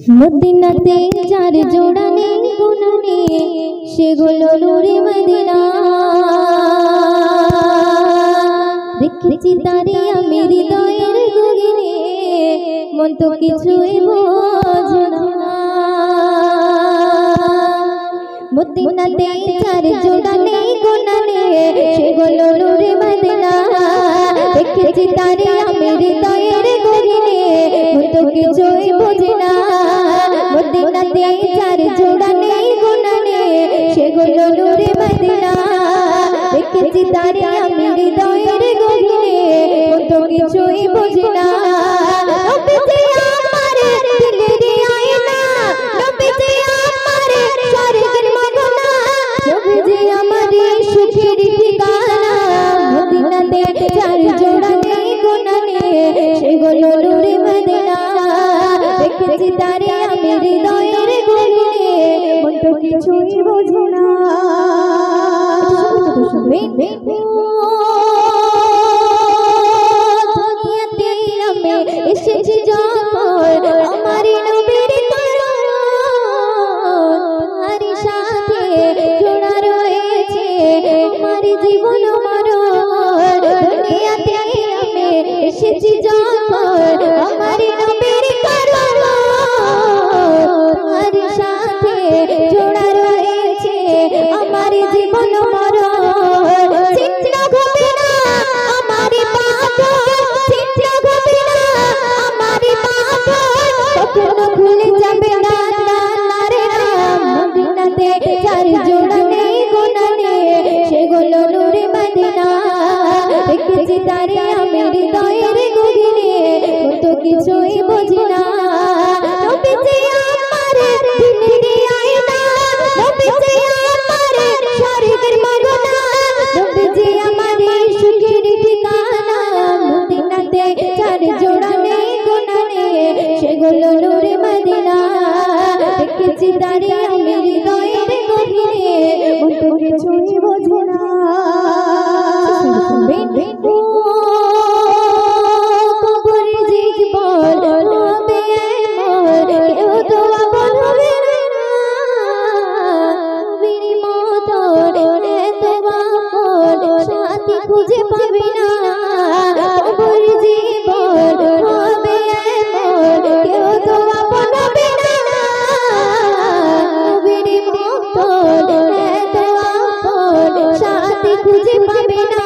মদিনাতে যার জোড়া নেই গুণা নেই সেগুলো নূরে মদিনা। দেখেছি তারে আমি হৃদয়ের গগনে, মন তো কিছুই বোঝে না। মদিনাতে যার জোড়া নেই গুণা নেই সেগুলো নূরে মদিনা। দেখেছি তারে আমি হৃদয়ের গগনে, মন তো কিছুই বোঝে না। মদিনাতে যার জোড়া নেই গুণা নেই সেগুলো নূরে মদিনা। দেখেছি তারে আমি হৃদয়ের গগনে, মন তো কিছুই বোঝে না। নবীজি আমার দিলের আয়না, নবীজি আমার স্বর্গের মগনা, নবীজি আমার সুখের ঠিকানা। মদিনাতে যার জোড়া নেই গুণা নেই সেগুলো নূরে মদিনা। দেখেছি তারে আমি হৃদয়ের গগনে, মন তো কিছুই বোঝে না। দুনিয়াতে আমি এসেছি যখন আমার নবীর তার সাথে জোড়া রয়েছে আমার জীবন মরণ। দুনিয়াতে আমি এসেছি যখন আমার নবীর তার সাথে জোড়া রয়েছে আমার জীবন মরণ। চিন্তা হবে না আমার পাগল, চিন্তা হবে না আমার পাগল, কখনো ভুলে যাবে না রে নাম। মদিনাতে যার জোড়া নেই গুণা নেই সেগুলো নূরে মদিনা। দেখেছি তারে আমি হৃদয়ের গগনে, মন তো কিছুই বোঝে না। নবীজি আমার দিলের আয়না, নবীজি আমার স্বর্গের মগনা, নবীজি আমার সুখের ঠিকানা। মদিনাতে যার জোড়া নেই গুণা নেই সেগুলো নূরে মদিনা। দেখেছি তারে আমি হৃদয়ের গগনে, মন তো কিছুই বোঝে না। কবর জীবন হবে মোর, কেউ তো আপন হবে না। নবীর মতন এত আপন সাথী খুঁজে পাবে না। কবর জীবন হবে মোর, কেউ তো আপন হবে না। নবীর মতন এত আপন সাথী খুঁজে পাবে না।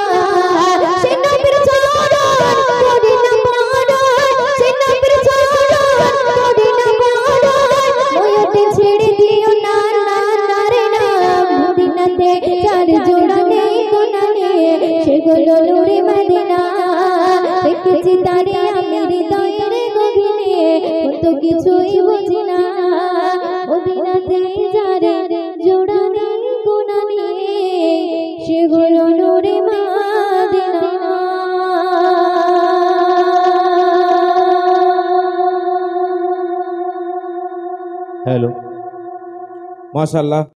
সে নবীর চরণ করি না মরণ, সে নবীর চরণ করি না মরণ, ময়ূরটি ছেড়ে দিও না রে নাম। মদিনাতে যার জোড়া নেই গুণা নেই সেগুলো নূরে মদিনা। দেখেছি তারে আমি হৃদয়ের গগনে, মন তো কিছুই বোঝে না। মদিনাতে যার জোড়া নেই গুণা নেই সেগুলো নূরে মদিনা। हेलो माशाल्लाह।